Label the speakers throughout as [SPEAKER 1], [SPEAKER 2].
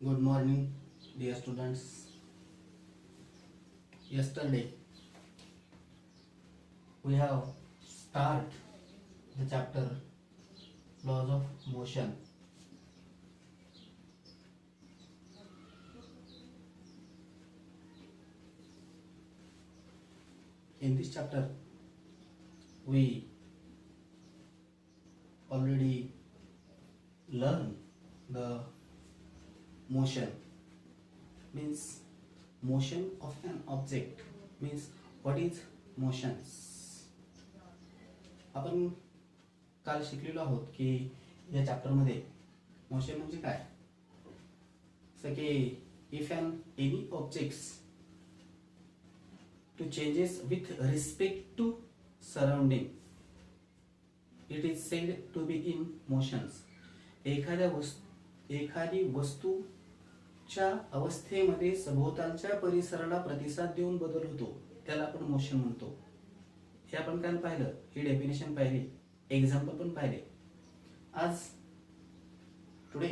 [SPEAKER 1] Good morning, dear students. Yesterday we have started the chapter laws of motion. In this chapter, we already learned the motion means motion of an object means what is motions. आपण काल शिकलेलो आहोत की या chapter मध्ये motion म्हणजे काय. So की if an any objects to changes with respect to surrounding it is said to be in motions. एखादी वस्तूच्या अवस्थेमध्ये सभोवतालच्या परिसराला प्रतिसाद देऊन बदल होतो त्याला आपण मोशन म्हणतो. हे आपण काय पाहिलं, ही डेफिनेशन पाहिली, एक्झाम्पल पण पाहिले. आज today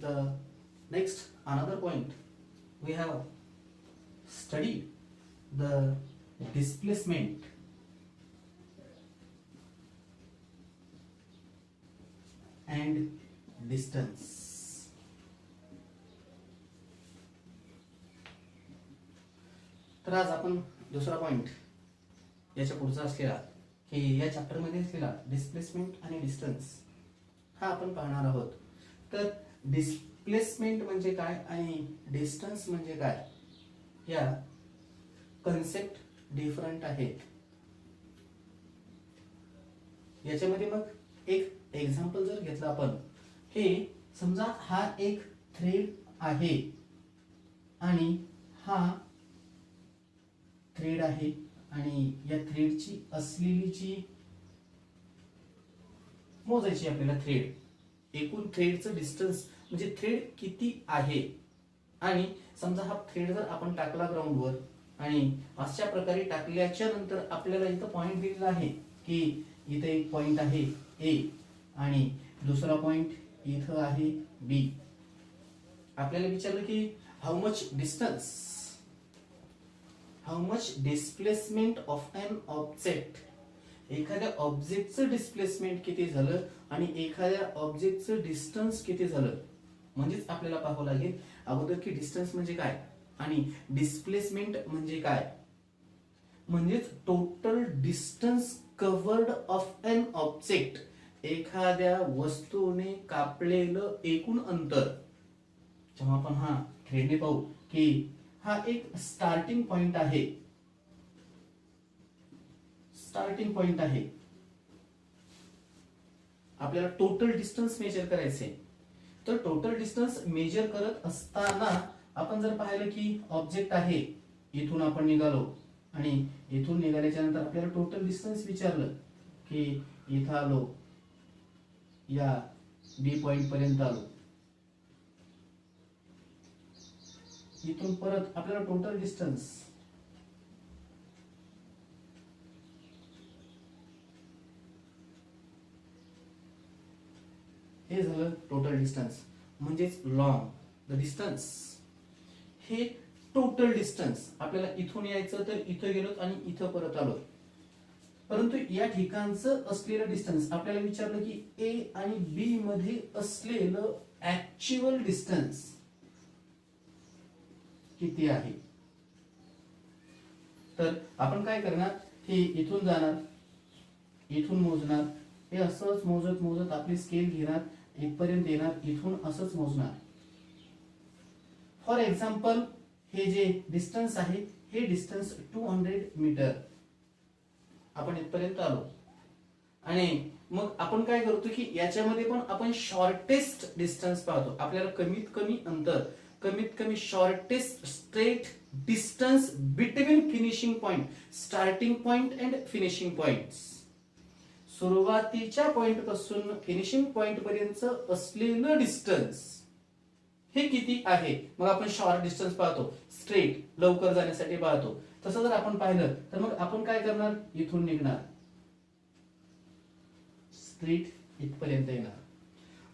[SPEAKER 1] the next another point we have study the displacement and distance. तर आज आपण दुसरा पॉइंट याच्या पुढचा असलेला की या चॅप्टर मध्ये असलेला डिस्प्लेसमेंट आणि डिस्टन्स हा आपण पाहणार आहोत. तर डिस्प्लेसमेंट म्हणजे काय आणि डिस्टन्स म्हणजे काय या कन्सेप्ट डिफरंट आहेत. याच्यामध्ये मग एक एक्झाम्पल जर घेतलं आपण, हे समजा हा एक थ्रेड आहे आणि हा थ्रेड आहे आणि या थ्रेडची असलेली जी मोजायची आपल्याला थ्रेड, एकूण थ्रेडचं डिस्टन्स म्हणजे थ्रेड किती आहे. आणि समजा हा थ्रेड जर आपण टाकला ग्राउंडवर आणि अशा प्रकारे टाकल्याच्या नंतर आपल्याला इथं पॉइंट दिलेला आहे की इथे एक पॉइंट आहे ए आणि दुसरा पॉइंट इथं आहे बी. आपल्याला विचारलं की how much displacement of N object. एखाद्या ऑब्जेक्टचं डिस्प्लेसमेंट किती झालं आणि एखाद्या ऑब्जेक्टचं डिस्टन्स किती झालं. म्हणजेच आपल्याला पाहावं लागेल अगोदर की डिस्टन्स म्हणजे काय आणि डिस्प्लेसमेंट म्हणजे काय. म्हणजेच total distance covered of N object, एखाद्या वस्तूने कापलेलं एकूण अंतर. जेव्हा आपण हा थ्रेडने पाहू की हा एक स्टार्टिंग पॉइंट आहे, आपल्याला टोटल डिस्टन्स मेजर करायचे. तर टोटल डिस्टन्स मेजर करत असताना आपण जर पाहिलं की ऑब्जेक्ट आहे, इथून आपण निघालो आणि इथून निघाल्याच्या नंतर आपल्याला टोटल डिस्टन्स विचारलं की इथं आलो, या बी पॉइंट पर्यंत आलो, इथून परत आपल्याला टोटल डिस्टन्स हे झालं टोटल डिस्टन्स म्हणजेच लॉंग द डिस्टन्स. हे टोटल डिस्टन्स आपल्याला इथून यायचं तर इथं गेलो आणि इथं परत आलो. परंतु या ठिकाणचं असलेलं डिस्टन्स आपल्याला विचारलं की ए आणि बी मध्ये असलेलं ऍक्च्युअल डिस्टन्स किती आहे. तर आपण काय करणार, हे इथून जाणार, इथून मोजणार, हे असंच मोजत मोजत आपली स्केल घेणार, इथपर्यंत येणार, इथून असंच मोजणार. फॉर एक्झाम्पल हे जे डिस्टन्स आहे हे डिस्टन्स 200 मीटर. आपण इथपर्यंत आलो आणि मग आपण काय करतो की याच्यामध्ये पण आपण शॉर्टेस्ट डिस्टन्स पाहतो. आपल्याला कमीत कमी अंतर, कमीत कमी shortest straight distance between finishing point, starting point and finishing points. सुरुवातीच्या पॉइंट पासून फिनिशिंग पॉइंट पर्यंत असलेलं डिस्टन्स हे किती आहे. मग आपण शॉर्ट डिस्टन्स पाहतो, स्ट्रेट लवकर जाण्यासाठी पाहतो. तसं जर आपण पाहिलं तर मग आपण काय करणार, इथून निघणार, स्ट्रेट इथपर्यंत येणार.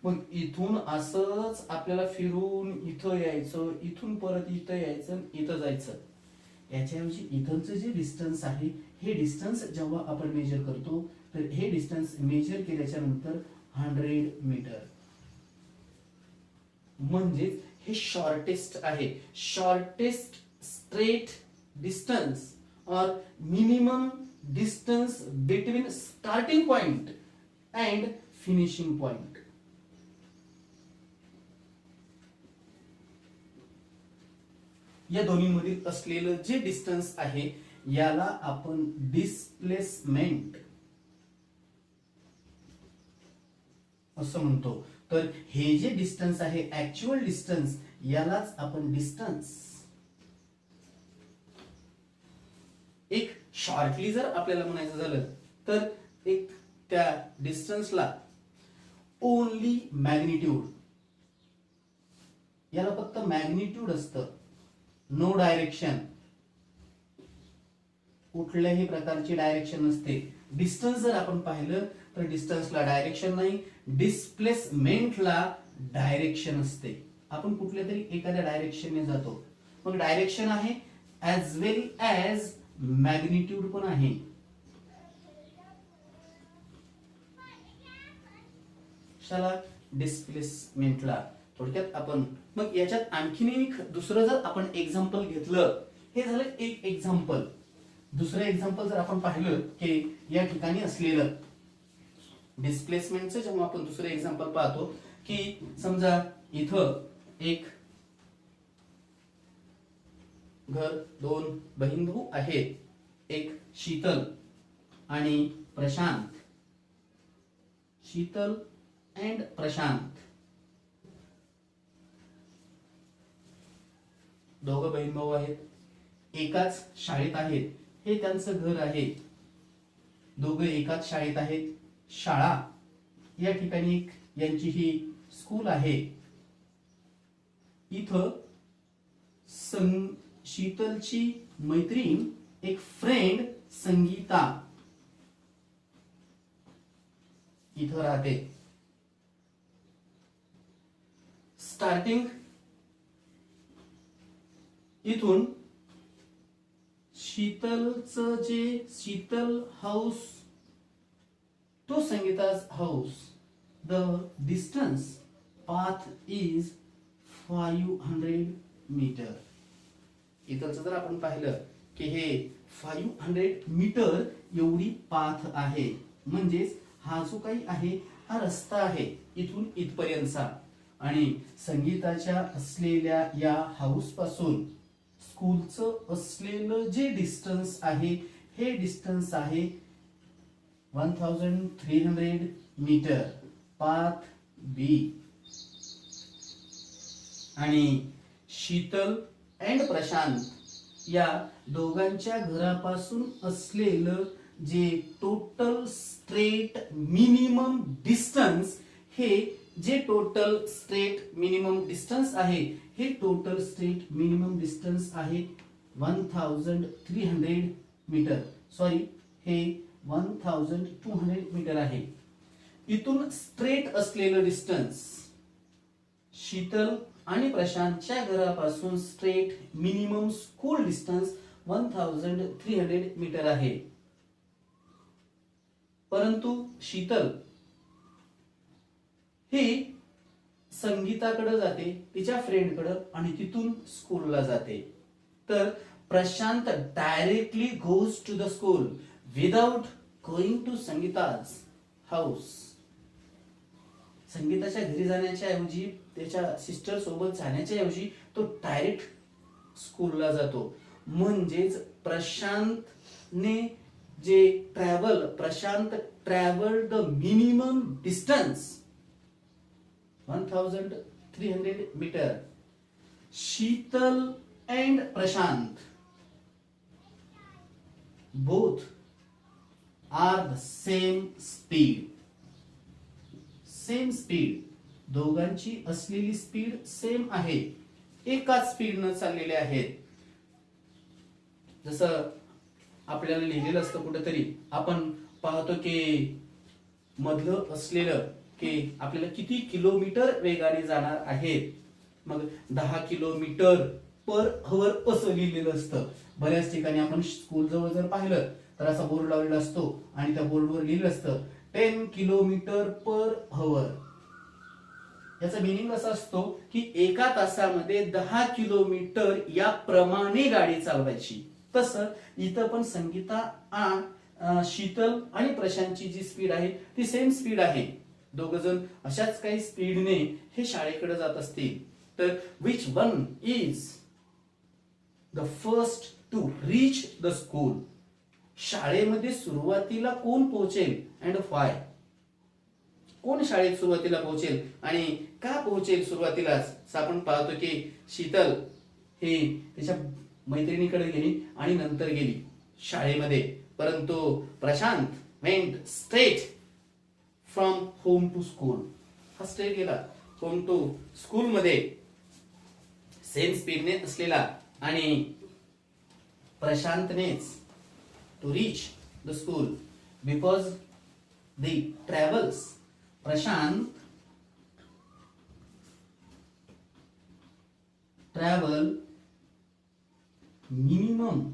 [SPEAKER 1] मग इथून असंच आपल्याला फिरून इथं यायचं, इथून परत इथं यायचं, इथं जायचं. याच्याऐवजी इथलचं जे डिस्टन्स आहे, हे डिस्टन्स जेव्हा आपण मेजर करतो तर हे डिस्टन्स मेजर केल्याच्या नंतर 100 मीटर, म्हणजे हे शॉर्टेस्ट आहे. शॉर्टेस्ट स्ट्रेट डिस्टन्स और minimum distance between starting point and finishing point. या दोन्हीमधील असलेलं जे डिस्टन्स आहे याला आपण डिस्प्लेसमेंट असं म्हणतो. तर हे जे डिस्टन्स आहे, ऍक्च्युअल डिस्टन्स, यालाच आपण डिस्टन्स. एक शॉर्टली जर आपल्याला म्हणायचं झालं तर एक त्या डिस्टन्सला ओनली मॅग्निट्यूड, याला फक्त मॅग्निट्यूड असतं, नो डायरेक्शन, कुठल्याही प्रकारची डायरेक्शन नसते. डिस्टन्स जर आपण पाहिलं तर डिस्टन्सला डायरेक्शन नाही, डिस्प्लेसमेंटला डायरेक्शन असते. आपण कुठल्या तरी एखाद्या डायरेक्शनने जातो, मग डायरेक्शन आहे ऍज वेल ऍज मॅग्निट्यूड पण आहे. शाला डिस्प्लेसमेंटला थोडक्यात आपण. मग याच्यात आणखीन एक दुसरं जर आपण एक्झाम्पल घेतलं, हे झालं एक एक्झाम्पल. दुसरं एक्झाम्पल जर आपण पाहिलं की या ठिकाणी असलेलं डिस्प्लेसमेंटचं जेव्हा आपण दुसरं एक्झाम्पल पाहतो की समजा इथं एक घर, दोन बहीण भाऊ आहेत, एक शीतल आणि प्रशांत. शीतल अँड प्रशांत दोघं बहीण भाऊ आहेत, एकाच शाळेत आहेत. हे त्यांचं घर आहे, दोघं एकाच शाळेत आहेत. शाळा या ठिकाणी यांची ही स्कूल आहे. इथं शीतलची मैत्रीण, एक फ्रेंड संगीता इथं राहते. स्टार्टिंग इथून शीतलचं जे Sheetal house to Sangeeta's house, the distance path is 500 metre. इथलचं जर आपण पाहिलं की हे 500 मीटर एवढी पाथ आहे, म्हणजेच हा जो काही आहे हा रस्ता आहे इथून इथपर्यंतचा. आणि संगीताच्या असलेल्या या हाऊस पासून स्कूलचं असलेलं जे डिस्टन्स आहे, हे डिस्टन्स आहे 1300 मीटर, पाथ बी. आणि शीतल अँड प्रशांत या दोघांच्या घरापासून असलेलं जे टोटल स्ट्रेट मिनिमम डिस्टन्स, हे जे टोटल स्ट्रेट मिनिमम डिस्टन्स आहे, हे टोटल स्ट्रेट मिनिमम डिस्टन्स आहे 1300 मीटर. सॉरी, हे 1200 मीटर आहे. इथून स्ट्रेट असलेलं डिस्टन्स शीतल आणि प्रशांतच्या घरापासून straight minimum school distance 1300 metre आहे. परंतु शीतल ही संगीताकडे जाते, तिच्या फ्रेंडकडे, आणि तिथून स्कूलला जाते. तर Prashant directly goes to the school without going to Sangeeta's house. संगीताच्या घरी जाण्याच्या ऐवजी, त्याच्या सिस्टर सोबत जाण्याच्या ऐवजी तो डायरेक्ट स्कूलला जातो. म्हणजेच प्रशांतने जे Prashant travel the minimum distance 1300 metre. Sheetal and Prashant both are the same speed. Same speed, दोघांची असलेली स्पीड सेम आहे, एकाच स्पीडनं चाललेले आहेत. जसं आपल्याला लिहिलेलं असतं कुठेतरी, आपण पाहतो की मधलं असलेलं की आपल्याला किती किलोमीटर वेगाने जाणार आहेत. मग 10 किलोमीटर पर हवर असं लिहिलेलं असतं. बऱ्याच ठिकाणी आपण स्कूल जवळ जर पाहिलं तर असा बोर्ड लावलेला असतो आणि त्या बोर्डवर लिहिलं असतं 10 किलोमीटर पर हवर. याचा मिनिंग असा असतो की एका तासामध्ये 10 किलोमीटर या प्रमाणे गाडी चालवायची. तसं इथं पण संगीता, शीतल आणि प्रशांतची जी स्पीड आहे ती सेम स्पीड आहे. दोघ जण अशाच काही स्पीडने हे शाळेकडे जात असतील. तर which one is the first to reach the school. शाळेमध्ये सुरुवातीला कोण पोहोचेल अँड व्हाय. कोण शाळेत सुरुवातीला पोहोचेल आणि का पोहोचेल सुरुवातीलाच. आपण पाहतो की शीतल हे त्याच्या मैत्रिणीकडे गेली आणि नंतर गेली शाळेमध्ये. परंतु Prashant went straight from home to school. हा स्ट्रेट गेला होम टू स्कूल मध्ये सेम स्पीडने असलेला. आणि प्रशांतनेच to reach the school because the travels. Prashant travel minimum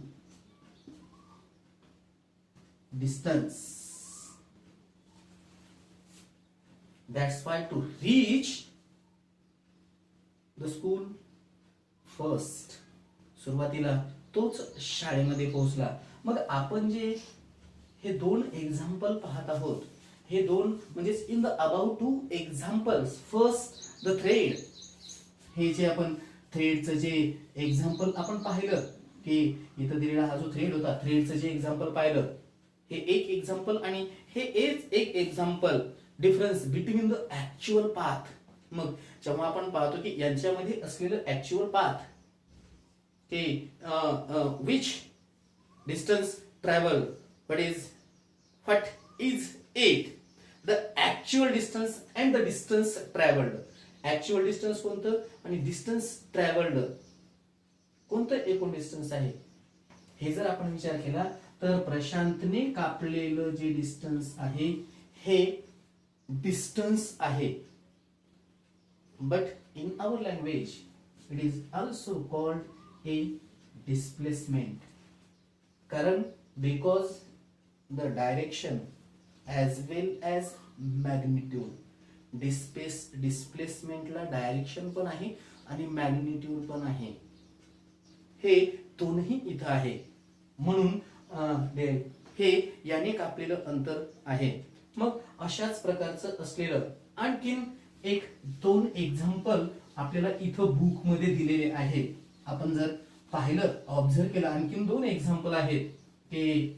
[SPEAKER 1] distance. That's why to reach the school first. सुरुवातीला तोच शाळेमध्ये पोहोचला. मग आपण जे हे दोन एक्झाम्पल पाहत आहोत, हे दोन म्हणजे in the about to examples. First the thread. हे जे आपण थ्रेडचं जे एक्झाम्पल आपण पाहिलं की इथं दिलेला हा जो थ्रेड होता, थ्रेडचं जे एक्झाम्पल पाहिलं, हे एक एक्झाम्पल आणि हे एक example. Difference between the actual path. मग जेव्हा आपण पाहतो की यांच्यामध्ये असलेलं ऍक्च्युअल पाथ की which distance travel what is it the actual distance and the distance travelled. Actual distance कोणतं आणि डिस्टन्स ट्रॅव्हल्ड कोणतं एकूण डिस्टन्स आहे. हे जर आपण विचार केला तर प्रशांतने कापलेलं जे डिस्टन्स आहे हे डिस्टन्स आहे. But in our language it is also called a displacement. कारण because the direction as well as magnitude. डिस्प्लेसमेंटला डायरेक्शन पण आहे आणि मॅग्निट्यूड पण आहे. हे दोन्ही इथं आहे. म्हणून हे याने कापलेलं अंतर आहे. मग अशाच प्रकारचं असलेलं आणखीन एक दोन एक्झाम्पल आपल्याला इथं बुक मध्ये दिलेले आहे. आपण जर पाहिलं ऑब्झर्व केलं आणखीन दोन एक्झाम्पल आहेत की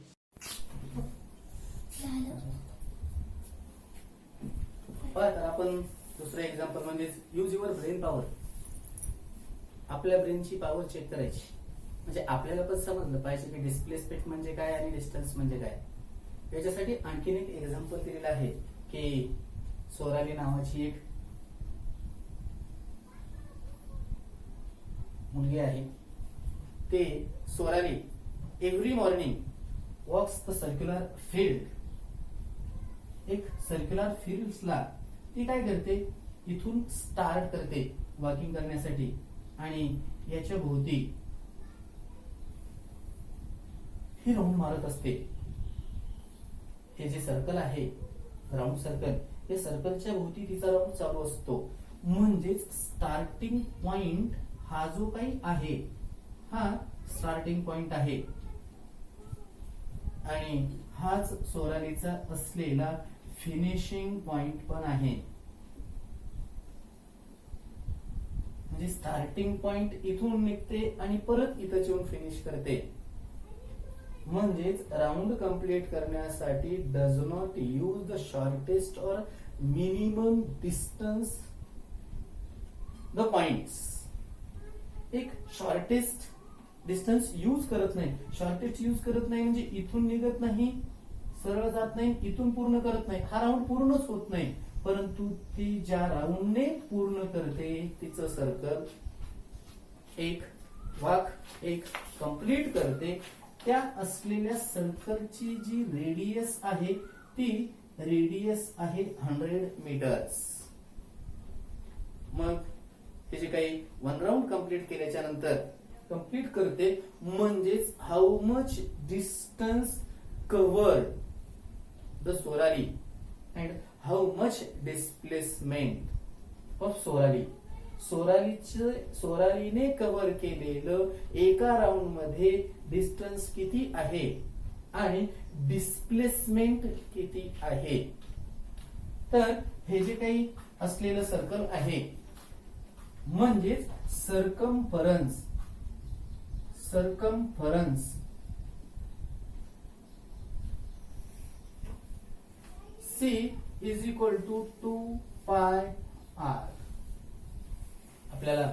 [SPEAKER 1] तर आपण दुसरं एक्झाम्पल म्हणजे यूज युअर ब्रेन पॉवर. आपल्या ब्रेनची पॉवर चेक करायची. म्हणजे आपल्याला पण समजलं पाहिजे की डिस्प्लेसमेंट म्हणजे काय आणि डिस्टन्स म्हणजे काय. याच्यासाठी आणखीन एक एक्झाम्पल दिलेलं आहे की सोराली नावाची एक मुलगी आहे. ते Sorali every morning walks the circular field. एक सर्क्युलर फील्ड्सला ती काय करते, इथून स्टार्ट करते वॉकिंग करण्यासाठी आणि याच्या भोवती ही राऊंड मारत असते. हे जे सर्कल आहे राऊंड सर्कल, या सर्कलच्या भोवती तिचा राऊंड चालू असतो. म्हणजेच स्टार्टिंग पॉइंट हा जो काही आहे हा स्टार्टिंग पॉइंट आहे आणि हाच सोरालीचा असलेला फिनिशिंग पॉइंट पण आहे. म्हणजे स्टार्टिंग पॉइंट इथून निघते आणि परत इथं येऊन फिनिश करते. म्हणजेच राऊंड कंप्लीट करण्यासाठी does not use the shortest और मिनिमम डिस्टन्स द पॉइंट्स. एक शॉर्टेस्ट डिस्टन्स यूज करत नाही. शॉर्टेस्ट यूज करत नाही म्हणजे इथून निघत नाही, सरळ जात नाही, इथून पूर्ण करत नाही, हा राऊंड पूर्णच होत नाही. परंतु ती ज्या राऊंडने पूर्ण करते तिचं सर्कल एक वाक एक कंप्लीट करते, त्या असलेल्या सर्कलची जी रेडियस आहे ती रेडियस आहे 100 मीटर्स. मग त्याचे काही 1 राऊंड कंप्लीट केल्याच्या नंतर कंप्लीट करते म्हणजेच how much distance covered the Sorali and how much displacement of Sorali. सोरालीने कव्हर केलेलं एका राऊंड मध्ये डिस्टन्स किती आहे आणि डिस्प्लेसमेंट किती आहे. तर हे जे काही असलेलं सर्कल आहे म्हणजेच circumference C is equal to 2 pi r. आपल्याला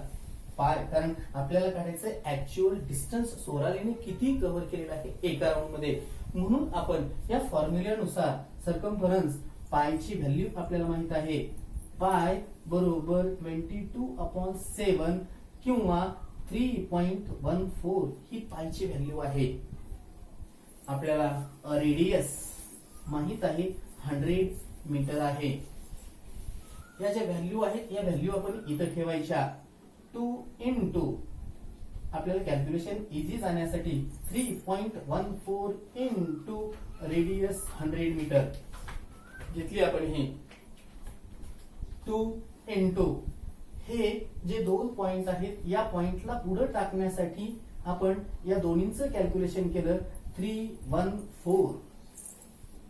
[SPEAKER 1] पाय, कारण आपल्याला काढायचं ऍक्च्युअल डिस्टन्स सोरालीने किती कव्हर केलेला आहे एका राऊंड मध्ये. म्हणून आपण या फॉर्म्युल्यानुसार सरकमफरन्स पायची व्हॅल्यू आपल्याला माहित आहे. पाय बरोबर 22/7 किंवा 3.14 ही पायची व्हॅल्यू आहे. आपल्याला रेडियस माहित आहे 100 मीटर आहे. या ज्या व्हॅल्यू आहेत या व्हॅल्यू आपण इथं ठेवायच्या. 2 into आपल्याला कॅल्क्युलेशन इझी जाण्यासाठी 3.14 into रेडियस 100 मीटर घेतली आपण. ही 2 into हे जे दोन पॉइंट आहेत या पॉइंटला पुढे टाकण्यासाठी आपण या दोन्हींचं कॅल्क्युलेशन केलं 314.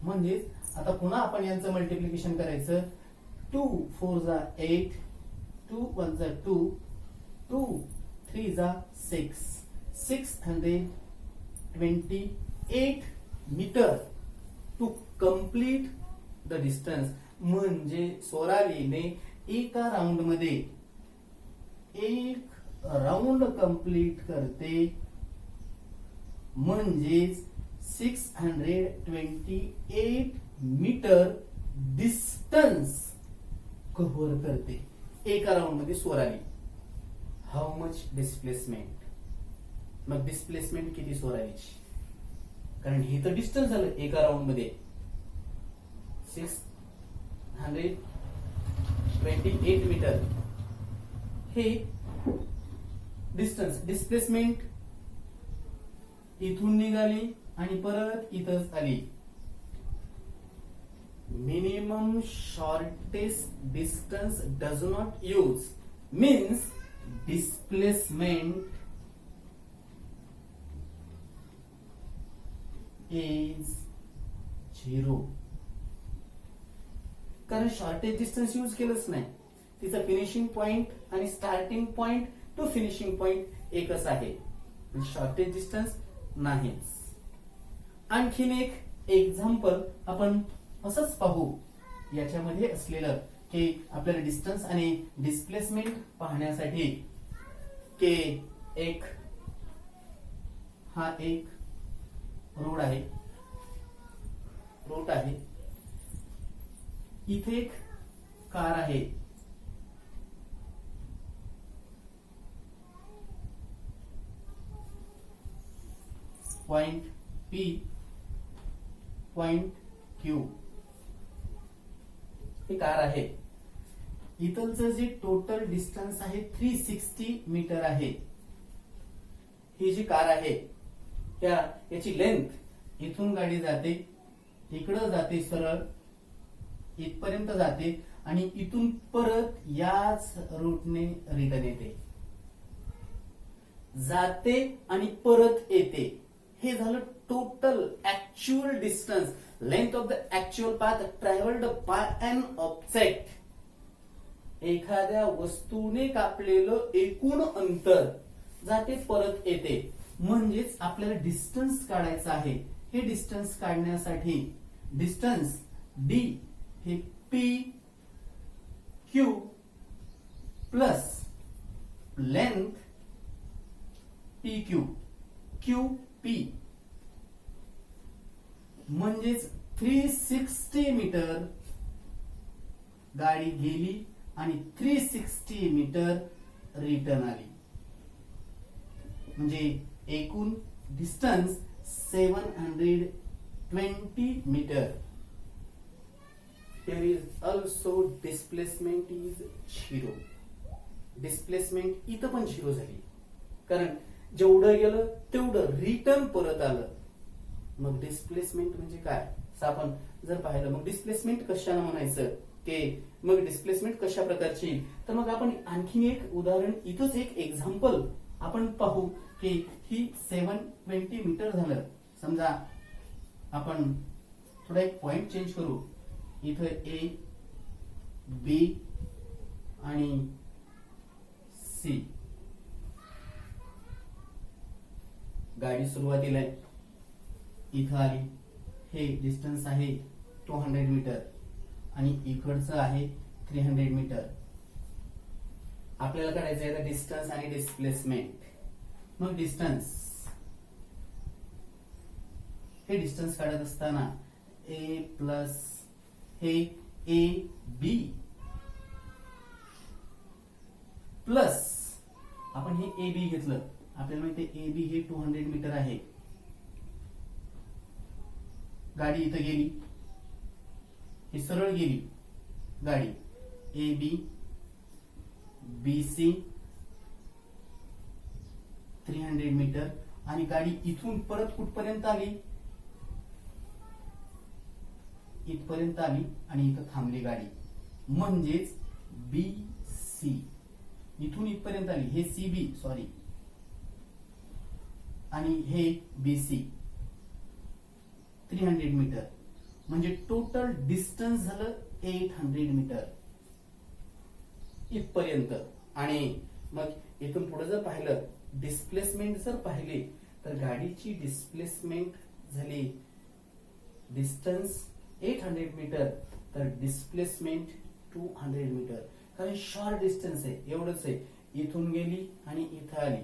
[SPEAKER 1] म्हणजे आता पुन्हा आपण यांचं मल्टिप्लिकेशन करायचं. 2 4 जा 8, 2 1 जा 2, 2 3 जा 6, 628 metre to complete the distance. म्हणजे सोरालीने एका राऊंड मध्ये एक राऊंड कंप्लीट करते म्हणजेच 628 मीटर डिस्टन्स कव्हर करते एका राऊंड मध्ये सोराली. How much displacement. मग डिस्प्लेसमेंट किती सोरालीची, कारण हे तर डिस्टन्स झालं एका राऊंड मध्ये 628 मीटर. हे डिस्टन्स. डिस्प्लेसमेंट इथून निघाली आणि परत इथंच आली. Minimum shortest distance does not use means displacement is 0. कारण शॉर्टेज डिस्टन्स यूज केलंच नाही. तिचा फिनिशिंग पॉइंट आणि starting point two finishing point एकच आहे. शॉर्टेज डिस्टन्स नाहीच. आणखीन एक एक्झाम्पल आपण असंच पाहू याच्यामध्ये असलेलं की आपल्याला डिस्टन्स आणि डिस्प्लेसमेंट पाहण्यासाठी की हा एक रोड आहे. इथे एक कार आहे. पॉइंट P, पॉइंट Q ही कार आहे. इथलचं जे टोटल डिस्टन्स आहे 360 मीटर आहे. ही जी कार आहे याची लेंथ इथून गाडी जाते, इकडं जाते, सरळ इथपर्यंत जाते आणि इथून परत याच रूटने रिटर्न येते. जाते आणि परत येते. हे झालं total actual distance, length of the actual path travelled by an object. एखाद्या वस्तूने कापलेलं एकूण अंतर जाते परत येते. म्हणजेच आपल्याला डिस्टन्स काढायचं आहे. हे डिस्टन्स काढण्यासाठी डिस्टन्स D हे P Q plus length PQ QP म्हणजेच 360 मीटर गाडी गेली आणि 360 मीटर रिटर्न आली. म्हणजे एकूण distance 720 metre. here is also displacement is 0. Displacement इथं पण 0 झाली, कारण जेवढं गेलं तेवढं रिटर्न परत आलं. मग डिस्प्लेसमेंट म्हणजे काय असं आपण जर पाहिलं, मग डिस्प्लेसमेंट कशाला म्हणायचं ते, मग डिस्प्लेसमेंट कशा प्रकारची, तर मग आपण आणखीन एक उदाहरण, इथंच एक एक्झाम्पल आपण पाहू की ही 720 मीटर झालं. समजा आपण थोडा एक पॉइंट चेंज करू, इथं ए बी आणि सी, गाडी सुरुवातीला आहे, इथं आली, हे डिस्टन्स आहे 200 मीटर आणि इकडचं आहे 300 मीटर. आपल्याला काढायचं आहे डिस्टन्स आणि डिस्प्लेसमेंट. मग डिस्टन्स, हे डिस्टन्स काढत असताना ए प्लस हे ए बी प्लस आपण हे ए बी घेतलं, आपल्याला माहिती ए बी हे 200 मीटर आहे. गाडी इथं गेली, ही सरळ गेली गाडी, A B B C 300 metre, आणि गाडी इथून परत कुठपर्यंत आली, इथपर्यंत आली आणि इथं थांबली गाडी. म्हणजेच बी सी इथून इथपर्यंत आली, हे सी बी सॉरी, आणि हे बी सी 300 मीटर, म्हणजे टोटल डिस्टन्स झालं 800 मीटर इथपर्यंत. आणि मग इथून पुढे जर पाहिलं, डिस्प्लेसमेंट जर पाहिले, तर गाडीची डिस्प्लेसमेंट झाली डिस्टन्स 800 मीटर, तर डिस्प्लेसमेंट 200 मीटर, कारण शॉर्ट डिस्टन्स आहे, एवढंच आहे, इथून गेली आणि इथं आली,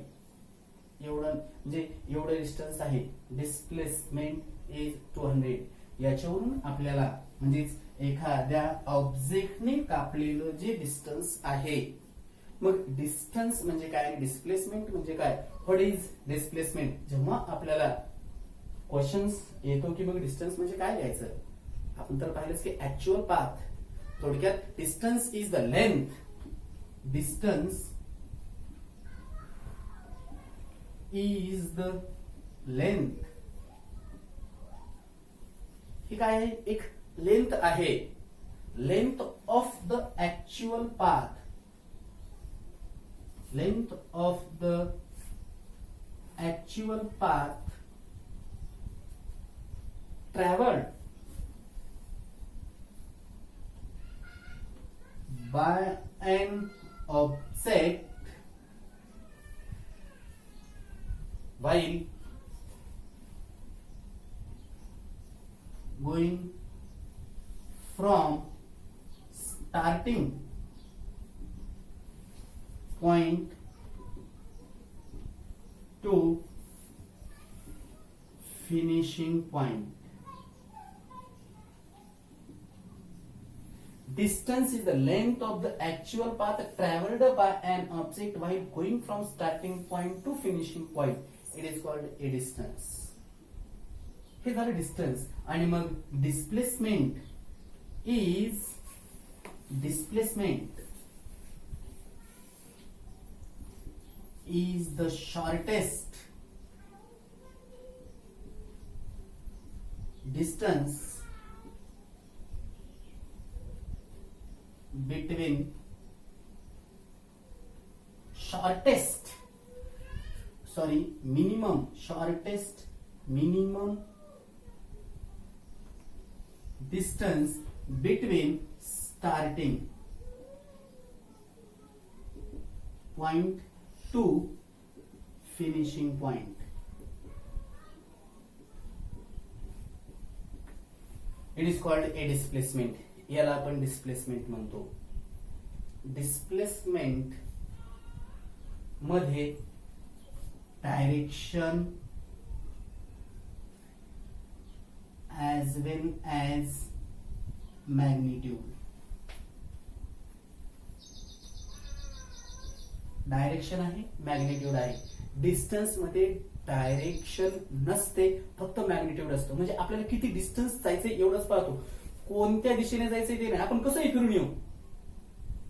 [SPEAKER 1] एवढं म्हणजे एवढं डिस्टन्स आहे. Displacement is 200. याच्यावरून आपल्याला म्हणजेच एखाद्या ऑब्जेक्टने कापलेलं जे डिस्टन्स आहे, मग डिस्टन्स म्हणजे काय, डिस्प्लेसमेंट म्हणजे काय, व्हॉट इज डिस्प्लेसमेंट. जेव्हा आपल्याला क्वेश्चन्स येतो की मग डिस्टन्स म्हणजे काय लिहायचं, आपण तर पाहिलंच की ऍक्च्युअल पाथ, थोडक्यात distance is the length, distance is the length. ही काय आहे, एक लेंथ आहे, length of the actual path, length of the actual path travelled by an object while going from starting point to finishing point. Distance is the length of the actual path traveled by an object while going from starting point to finishing point. It is called a distance. हे झालं distance. आणि मग displacement is the shortest distance between minimum distance between starting point to finishing point. It is called a displacement. याला आपण displacement म्हणतो. Displacement मध्ये direction as well as magnitude. Direction आहे, magnitude आहे. डिस्टन्स मध्ये डायरेक्शन नसते, फक्त मॅग्निट्यूड असतो. म्हणजे आपल्याला किती डिस्टन्स जायचंय एवढंच पाहतो. कोणत्या दिशेने जायचंय ते नाही, आपण कसंही फिरून येऊ,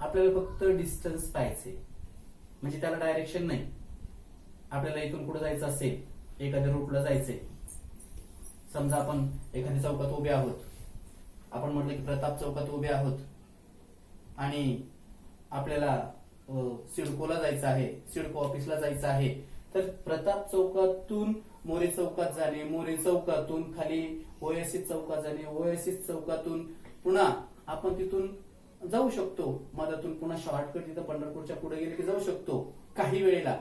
[SPEAKER 1] आपल्याला फक्त डिस्टन्स पाहायचे, म्हणजे त्याला डायरेक्शन नाही. आपल्याला इथून कुठे जायचं असेल, एखाद्या रूटला जायचंय, समजा आपण एखाद्या चौकात उभे आहोत, आपण म्हटलं की प्रताप चौकात उभे आहोत आणि आपल्याला सिडकोला जायचं आहे, सिडको ऑफिसला जायचं आहे, तर प्रताप चौकातून मोरे चौकात जाणे, मोरे चौकातून खाली ओएसएस चौकात जाणे, ओएसएस चौकातून पुन्हा आपण तिथून जाऊ शकतो, मधातून पुन्हा शॉर्टकट तिथं पंढरपूरच्या पुढे गेले की जाऊ शकतो. काही वेळेला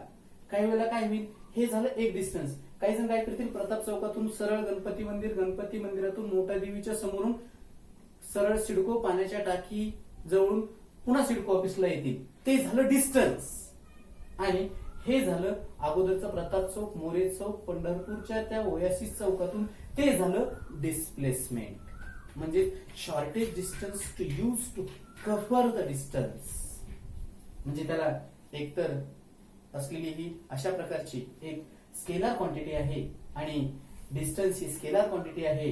[SPEAKER 1] काय होईल, हे झालं एक डिस्टन्स. काही जण काय करतील, प्रताप चौकातून सरळ गणपती मंदिर, गणपती मंदिरातून मोठ्या देवीच्या समोरून सरळ सिडको पाण्याच्या टाकी जवळून पुन्हा सिडको ऑफिसला येतील, ते झालं डिस्टन्स. आणि हे झालं अगोदरचं प्रताप चौक, मोरे चौक, पंढरपूरच्या त्या ओएसएस चौकातून, ते झालं डिस्प्लेसमेंट. म्हणजे shortest distance to use to cover the distance. म्हणजे त्याला एकतर असलेली ही अशा प्रकारची एक स्केलर क्वांटिटी आहे आणि डिस्टन्स ही स्केलर क्वांटिटी आहे,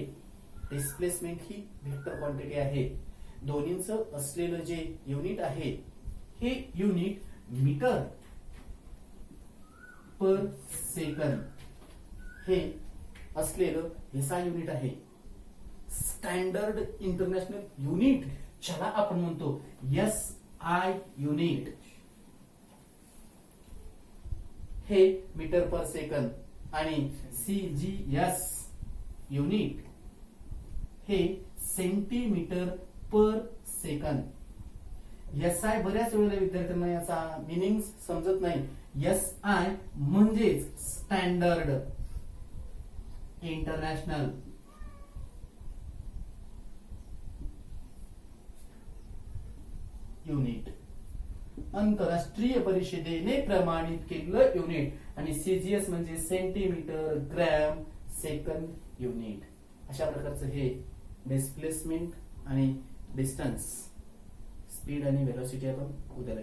[SPEAKER 1] डिस्प्लेसमेंट ही व्हेक्टर क्वांटिटी आहे. दोन्हींचं असलेलं जे युनिट आहे हे युनिट मीटर पर सेकंद हे असलेलं एसआय युनिट आहे. स्टँडर्ड इंटरनॅशनल युनिट ज्याला आपण म्हणतो एसआय युनिट, हे मीटर पर सेकंद. आणि सीजीएस युनिट हे सेंटीमीटर पर सेकंद. एसआय बऱ्याच वेळेला विद्यार्थ्यांना याचा मिनिंग समजत नाही. एसआय म्हणजेच स्टँडर्ड इंटरनॅशनल युनिट, आंतरराष्ट्रीय परिषदेने प्रमाणित केलेलं युनिट. आणि सीजीएस म्हणजे सेंटीमीटर ग्रॅम सेकंद युनिट. अशा प्रकारचं हे डिस्प्लेसमेंट आणि डिस्टन्स, स्पीड आणि वेलोसिटी आपण उद्याला